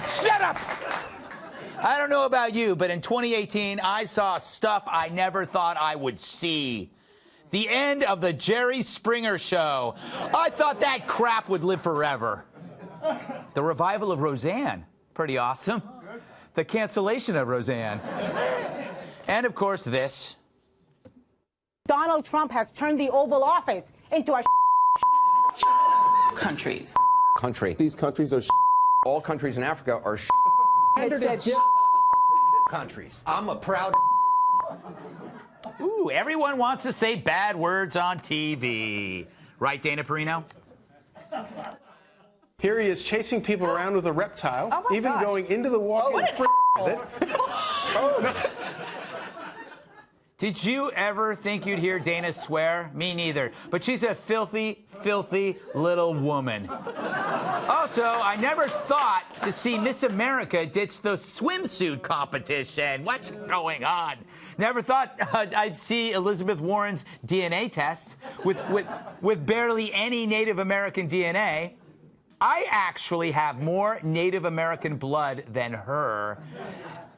Shut up! I don't know about you, but in 2018, I saw stuff I never thought I would see. The end of the Jerry Springer Show. I thought that crap would live forever. The revival of Roseanne. Pretty awesome. The cancellation of Roseanne. And, of course, this. Donald Trump has turned the Oval Office into a countries. Country. These countries are All countries in Africa are countries. I'm a proud Ooh, everyone wants to say bad words on TV. Right, Dana Perino? Here he is chasing people around with a reptile, even going into the water with it. Did you ever think you'd hear Dana swear? Me neither. But she's a filthy, filthy little woman. Also, I never thought to see Miss America ditch the swimsuit competition. What's going on? Never thought I'd see Elizabeth Warren's DNA test with barely any Native American DNA. I actually have more Native American blood than her,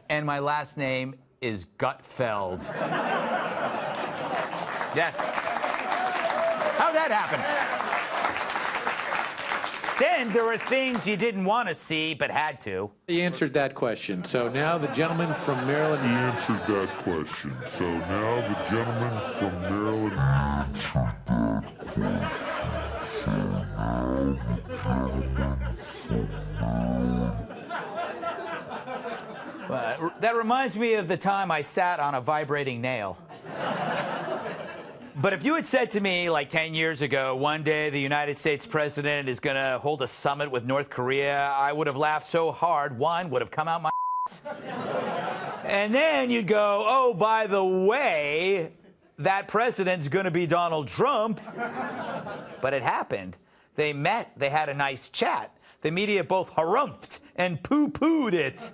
and my last name is Gutfeld. Yes. How'd that happen? Then there were things you didn't want to see but had to. He answered that question. So now the gentleman from Maryland. He answered that question. So now the gentleman from Maryland. That reminds me of the time I sat on a vibrating nail. But if you had said to me like 10 years ago, one day the United States president is going to hold a summit with North Korea, I would have laughed so hard, one would have come out my ass. And then you'd go, oh, by the way, that president's going to be Donald Trump. But it happened. They met. They had a nice chat. The media both harumphed and poo-pooed it.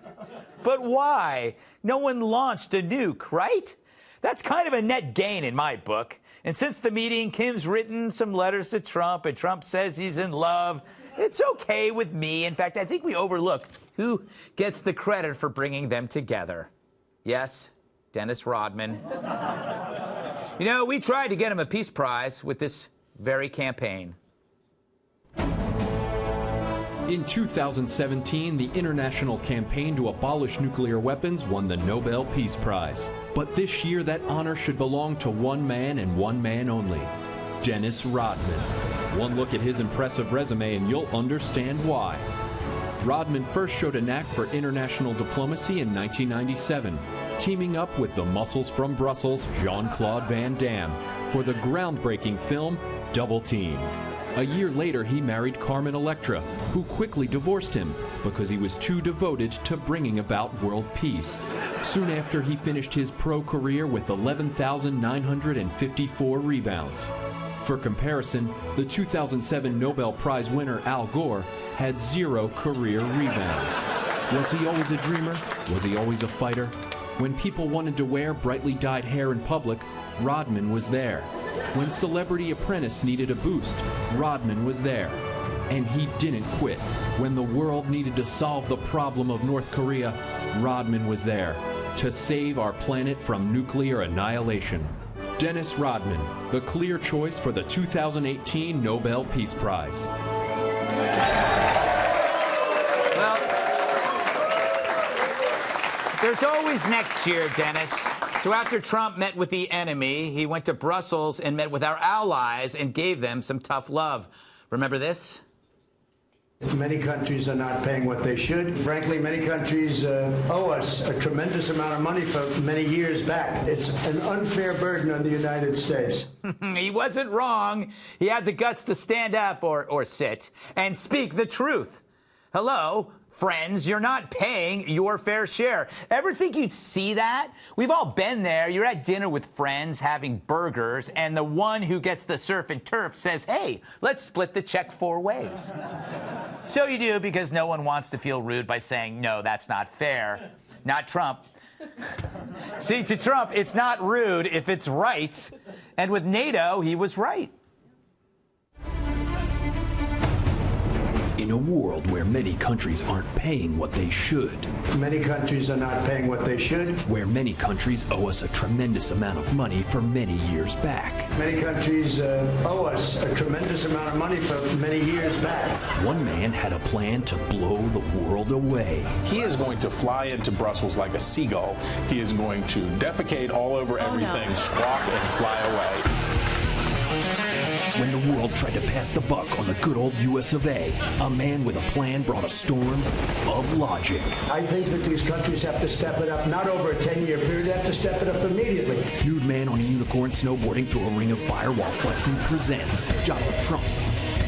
But why? No one launched a nuke, right? That's kind of a net gain in my book. And since the meeting, Kim's written some letters to Trump, and Trump says he's in love. It's okay with me. In fact, I think we overlook who gets the credit for bringing them together. Yes, Dennis Rodman. You know, we tried to get him a Peace Prize with this very campaign. In 2017, the international campaign to abolish nuclear weapons won the Nobel Peace Prize. But this year, that honor should belong to one man and one man only, Dennis Rodman. One look at his impressive resume and you'll understand why. Rodman first showed a knack for international diplomacy in 1997, teaming up with the muscles from Brussels, Jean-Claude Van Damme, for the groundbreaking film Double Team. A year later, he married Carmen Electra, who quickly divorced him because he was too devoted to bringing about world peace. Soon after, he finished his pro career with 11,954 rebounds. For comparison, the 2007 Nobel Prize winner Al Gore had 0 career rebounds. Was he always a dreamer? Was he always a fighter? When people wanted to wear brightly dyed hair in public, Rodman was there. When Celebrity Apprentice needed a boost, Rodman was there. And he didn't quit. When the world needed to solve the problem of North Korea, Rodman was there to save our planet from nuclear annihilation. Dennis Rodman, the clear choice for the 2018 Nobel Peace Prize. Well, there's always next year, Dennis. So after Trump met with the enemy, he went to Brussels and met with our allies and gave them some tough love. Remember this? Many countries are not paying what they should. Frankly, many countries owe us a tremendous amount of money for many years back. It's an unfair burden on the United States. He wasn't wrong. He had the guts to stand up or sit and speak the truth. Hello? Friends, you're not paying your fair share. Ever think you'd see that? We've all been there. You're at dinner with friends having burgers, and the one who gets the surf and turf says, hey, let's split the check 4 ways. So you do, because no one wants to feel rude by saying, no, that's not fair. Not Trump. See, to Trump, it's not rude if it's right. And with NATO, he was right. In a world where many countries aren't paying what they should, Many countries are not paying what they should. where many countries owe us a tremendous amount of money for many years back, Many countries owe us a tremendous amount of money for many years back. one man had a plan to blow the world away. He is going to fly into Brussels like a seagull. He is going to defecate all over everything, squawk, and fly away. When the world tried to pass the buck on the good old US of A, a man with a plan brought a storm of logic. I think that these countries have to step it up, not over a 10-year period, they have to step it up immediately. Nude man on a unicorn snowboarding through a ring of fire while flexing presents Donald Trump,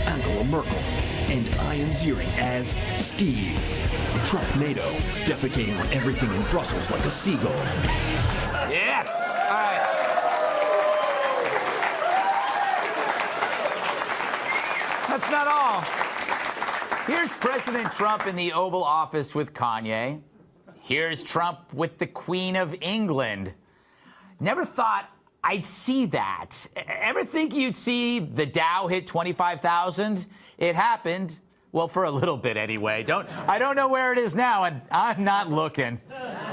Angela Merkel, and Ian Ziering as Steve. Trump-NATO, defecating on everything in Brussels like a seagull. Yes! All right. That's not all. Here's President Trump in the Oval Office with Kanye. Here's Trump with the Queen of England. Never thought I'd see that. Ever think you'd see the Dow hit 25,000? It happened. Well, for a little bit anyway. I don't know where it is now, and I'm not looking.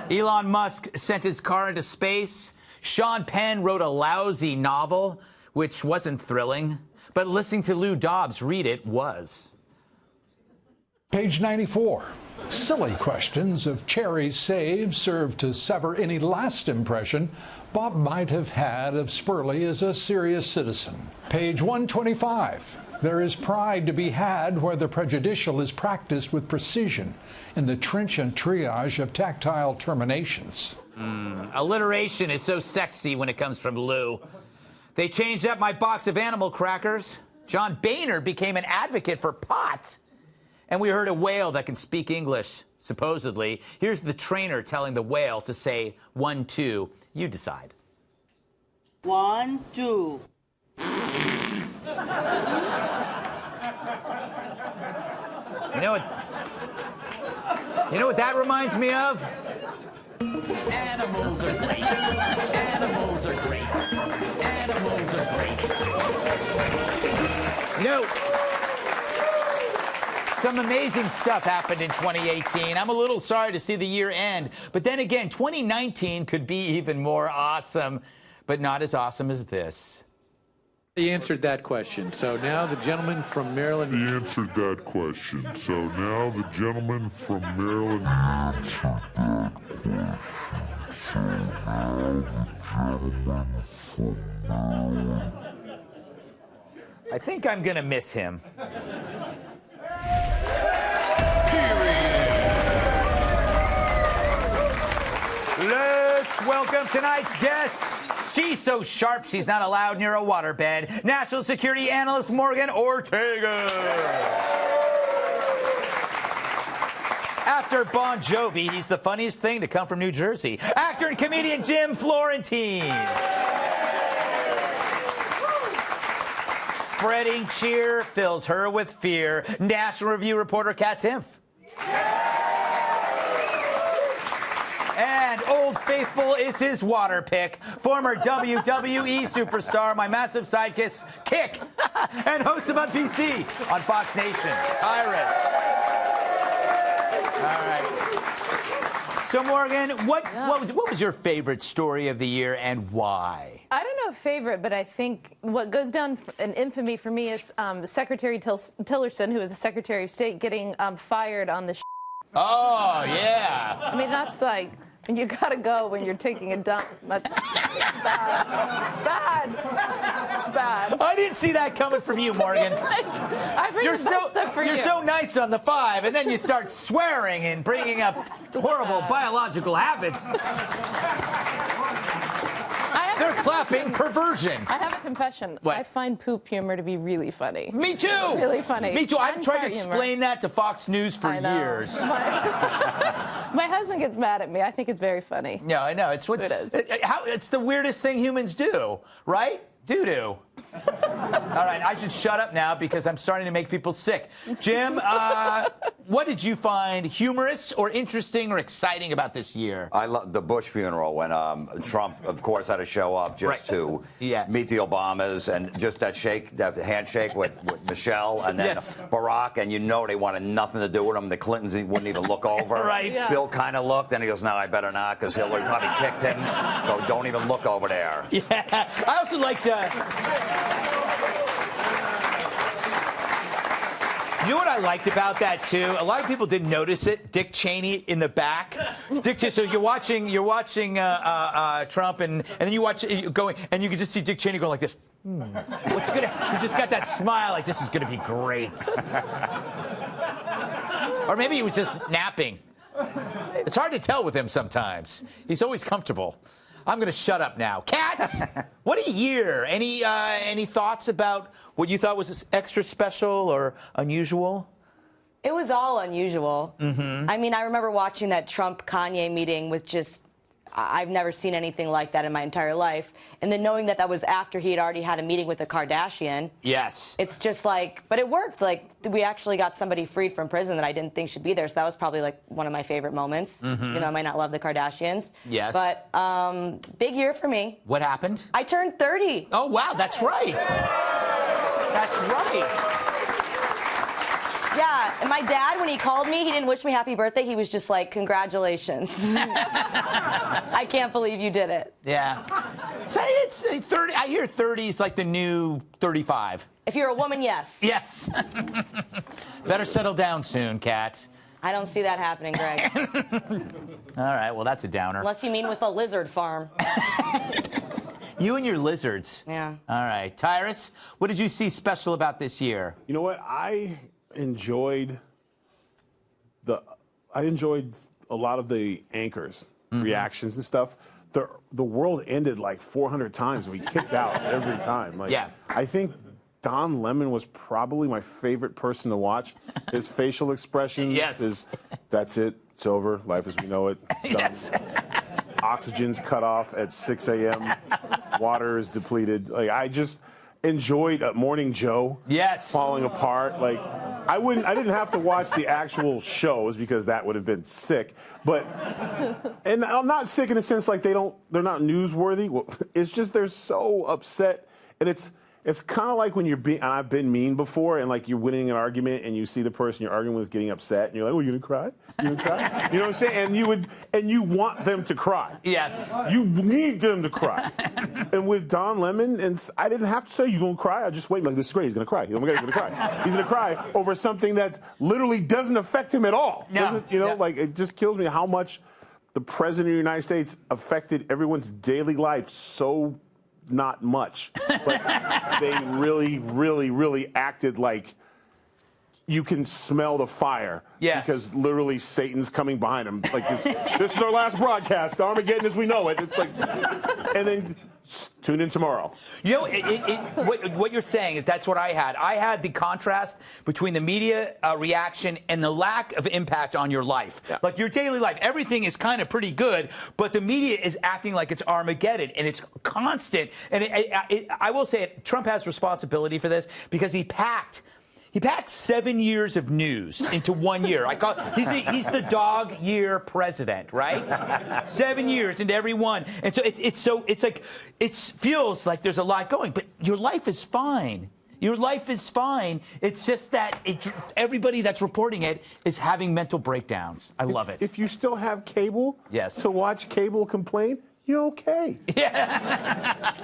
Elon Musk sent his car into space. Sean Penn wrote a lousy novel, which wasn't thrilling. But listening to Lou Dobbs read it was. Page 94. Silly questions of Cherry's save serve to sever any last impression Bob might have had of Spurley as a serious citizen. Page 125. There is pride to be had where the prejudicial is practiced with precision in the trenchant triage of tactile terminations. Alliteration is so sexy when it comes from Lou. They changed up my box of animal crackers. John Boehner became an advocate for pot. And we heard a whale that can speak English, supposedly. Here's the trainer telling the whale to say 1, 2. You decide. 1, 2. You know what that reminds me of? Animals are great. Animals are great. Animals are great. You know, some amazing stuff happened in 2018. I'm a little sorry to see the year end. But then again, 2019 could be even more awesome, but not as awesome as this. He answered that question. So now the gentleman from Maryland. He answered that question. So now the gentleman from Maryland. I think I'm going to miss him. Let's welcome tonight's guest. She's so sharp she's not allowed near a waterbed. National security analyst Morgan Ortega. After Bon Jovi, he's the funniest thing to come from New Jersey. Actor and comedian Jim Florentine. Spreading cheer fills her with fear. National Review reporter Kat Timpf. And Old Faithful is his water pick. Former WWE superstar, my massive sidekick, Kick, and host of PC on Fox Nation, Iris. All right. So, Morgan, what was your favorite story of the year and why? I don't know favorite, but I think what goes down in infamy for me is Secretary Tillerson, who is the Secretary of State, getting fired on the Oh, yeah. I mean, that's like, you gotta go when you're taking a dump. That's bad. Bad. It's bad. I didn't see that coming from you, Morgan. I bring the best stuff for you. You're so nice on the 5, and then you start swearing and bringing up horrible biological habits. They're clapping perversion. I have a confession. What? I find poop humor to be really funny. Me too. Really funny. Me too. I've And tried to fart explain humor. that to Fox News for I know. years. My husband gets mad at me. I think it's very funny. No, I know. It's what It is. It's the weirdest thing humans do, right? Doo-doo. All right, I should shut up now because I'm starting to make people sick. Jim, what did you find humorous or interesting or exciting about this year? I love the Bush funeral when Trump, of course, had to show up just to meet the Obamas and just that handshake with Michelle and then Barack, and you know they wanted nothing to do with him. The Clintons wouldn't even look over. Bill kind of looked, and he goes, "No, I better not," because Hillary probably kicked him. Go, don't even look over there. Yeah, I also liked. You know what I liked about that too? A lot of people didn't notice it. Dick Cheney in the back. So you're watching Trump, and then you watch it going, and you can just see Dick Cheney going like this. What's gonna? He's just got that smile, like this is gonna be great. Or maybe he was just napping. It's hard to tell with him sometimes. He's always comfortable. I'm going to shut up now. Cats, what a year. Any thoughts about what you thought was extra special or unusual? It was all unusual. Mm-hmm. I mean, I remember watching that Trump-Kanye meeting with just, I've never seen anything like that in my entire life. And then knowing that that was after he had already had a meeting with a Kardashian. Yes. It's just like, but it worked. Like, we actually got somebody freed from prison that I didn't think should be there. So that was probably like one of my favorite moments. Mm-hmm. Even though I might not love the Kardashians. Yes. But big year for me. What happened? I turned 30. Oh, wow, that's right. That's right. Yeah, and my dad, when he called me, he didn't wish me happy birthday. He was just like, congratulations. I can't believe you did it. Yeah. It's 30. I hear 30 is like the new 35. If you're a woman, yes. Yes. Better settle down soon, Kat. I don't see that happening, Greg. All right, well, that's a downer. Unless you mean with a lizard farm. You and your lizards. Yeah. All right. Tyrus, what did you see special about this year? You know what? I enjoyed a lot of the anchors' reactions and stuff. The world ended like 400 times and we kicked out every time. Like, yeah. I think Don Lemon was probably my favorite person to watch. His facial expressions, that's it, it's over, life as we know it, it's done. Oxygen's cut off at 6 a.m. Water is depleted. Like, I just enjoyed Morning Joe. Falling apart. Like, I didn't have to watch the actual shows because that would have been sick. But, and I'm not sick in the sense like they're not newsworthy. Well, it's just they're so upset, and it's kind of like when I've been mean before, and like you're winning an argument, and you see the person you're arguing with getting upset, and you're like, "Oh, you gonna cry? You gonna cry?" You know what I'm saying? And you want them to cry. Yes. You need them to cry. And with Don Lemon, and I didn't have to say you gonna cry. I just wait. Like, this is great. He's gonna cry. Oh my God, he's gonna cry. He's gonna cry over something that literally doesn't affect him at all. No. Like, it just kills me how much the president of the United States affected everyone's daily life so not much, but they really, really, really acted like you can smell the fire. Yes. Because literally Satan's coming behind him. Like, this is our last broadcast, Armageddon as we know it. It's like, and then tune in tomorrow. You know, what you're saying is that's what I had. I had the contrast between the media reaction and the lack of impact on your life. Yeah. Like your daily life, everything is kind of pretty good, but the media is acting like it's Armageddon, and it's constant. And I will say Trump has responsibility for this because he packed 7 years of news into 1 year. He's the dog year president, right? 7 years into every one, and so it feels like there's a lot going, but your life is fine. Your life is fine. It's just that everybody that's reporting it is having mental breakdowns. I love it. If you still have cable, yes, to watch cable complain, you're okay. Yeah.